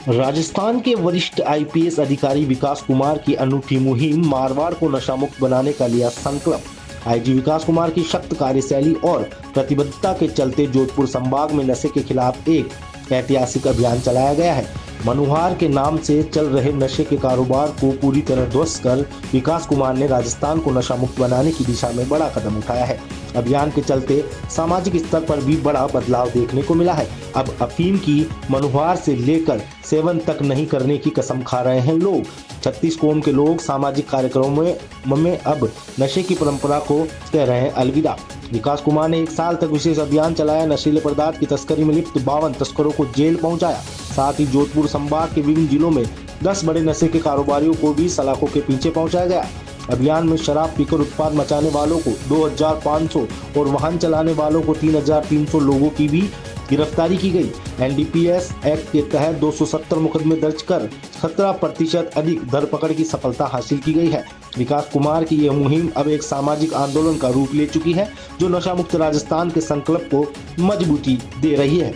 राजस्थान के वरिष्ठ आईपीएस अधिकारी विकास कुमार की अनूठी मुहिम मारवाड़ को नशा मुक्त बनाने का लिया संकल्प। आईजी विकास कुमार की सख्त कार्यशैली और प्रतिबद्धता के चलते जोधपुर संभाग में नशे के खिलाफ एक ऐतिहासिक अभियान चलाया गया है। मनुहार के नाम से चल रहे नशे के कारोबार को पूरी तरह ध्वस्त कर विकास कुमार ने राजस्थान को नशा मुक्त बनाने की दिशा में बड़ा कदम उठाया है। अभियान के चलते सामाजिक स्तर पर भी बड़ा बदलाव देखने को मिला है। अब अफीम की मनुहार से लेकर सेवन तक नहीं करने की कसम खा रहे हैं लोग। 36 कौम के लोग सामाजिक कार्यक्रमों में अब नशे की परंपरा को कह रहे हैं अलविदा। विकास कुमार ने 1 साल तक विशेष अभियान चलाया। नशीले पदार्थ की तस्करी में लिप्त 52 तस्करों को जेल पहुंचाया। साथ ही जोधपुर संभाग के विभिन्न जिलों में 10 बड़े नशे के कारोबारियों को भी सलाखों के पीछे पहुंचाया गया। अभियान में शराब पीकर उत्पाद मचाने वालों को 2500 और वाहन चलाने वालों को 3300 लोगों की भी गिरफ्तारी की गई। एनडीपीएस एक्ट के तहत 270 मुकदमे दर्ज कर 17% अधिक धरपकड़ की सफलता हासिल की गई है। विकास कुमार की यह मुहिम अब एक सामाजिक आंदोलन का रूप ले चुकी है, जो नशा मुक्त राजस्थान के संकल्प को मजबूती दे रही है।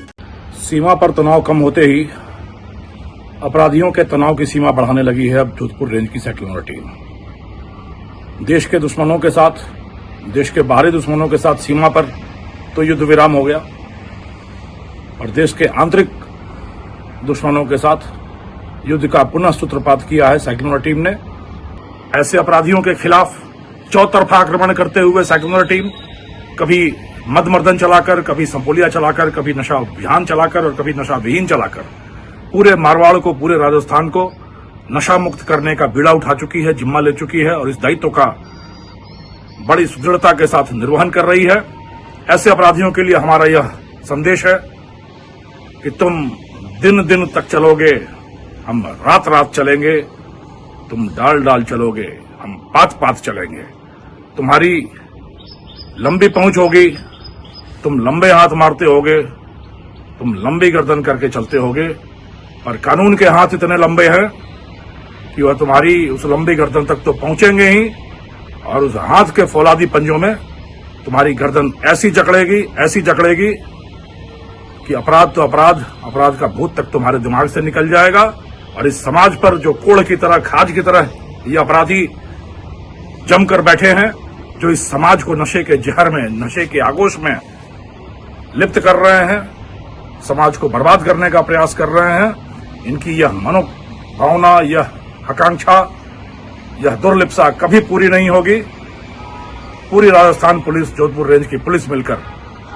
सीमा पर तनाव कम होते ही अपराधियों के तनाव की सीमा बढ़ाने लगी है अब जोधपुर रेंज की सेक्युलर टीम। देश के दुश्मनों के साथ, देश के बाहरी दुश्मनों के साथ सीमा पर तो युद्ध विराम हो गया, और देश के आंतरिक दुश्मनों के साथ युद्ध का पुनः सूत्रपात किया है सेक्युलर टीम ने। ऐसे अपराधियों के खिलाफ चौतरफा आक्रमण करते हुए सेक्युलर टीम कभी मदमर्दन चलाकर, कभी संपोलिया चलाकर, कभी नशा अभियान चलाकर और कभी नशा विहीन चलाकर पूरे मारवाड़ को, पूरे राजस्थान को नशा मुक्त करने का बीड़ा उठा चुकी है, जिम्मा ले चुकी है और इस दायित्व का बड़ी सुदृढ़ता के साथ निर्वहन कर रही है। ऐसे अपराधियों के लिए हमारा यह संदेश है कि तुम दिन दिन तक चलोगे, हम रात रात चलेंगे। तुम डाल डाल चलोगे, हम पात पात चलेंगे। तुम्हारी लंबी पहुंच होगी, तुम लंबे हाथ मारते होगे, तुम लंबी गर्दन करके चलते होगे, पर कानून के हाथ इतने लंबे हैं कि वह तुम्हारी उस लंबी गर्दन तक तो पहुंचेंगे ही, और उस हाथ के फौलादी पंजों में तुम्हारी गर्दन ऐसी जकड़ेगी कि अपराध तो अपराध का भूत तक तुम्हारे दिमाग से निकल जाएगा। और इस समाज पर जो कोड़ की तरह, खाज की तरह ये अपराधी जमकर बैठे हैं, जो इस समाज को नशे के जहर में, नशे के आगोश में लिप्त कर रहे हैं, समाज को बर्बाद करने का प्रयास कर रहे हैं, इनकी यह मनोभावना, यह आकांक्षा, यह दुर्लिप्सा कभी पूरी नहीं होगी। पूरी राजस्थान पुलिस, जोधपुर रेंज की पुलिस मिलकर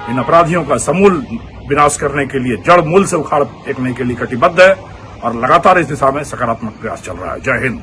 इन अपराधियों का समूल विनाश करने के लिए, जड़ मूल से उखाड़ फेंकने के लिए कटिबद्ध है और लगातार इस दिशा में सकारात्मक प्रयास चल रहा है। जय हिंद।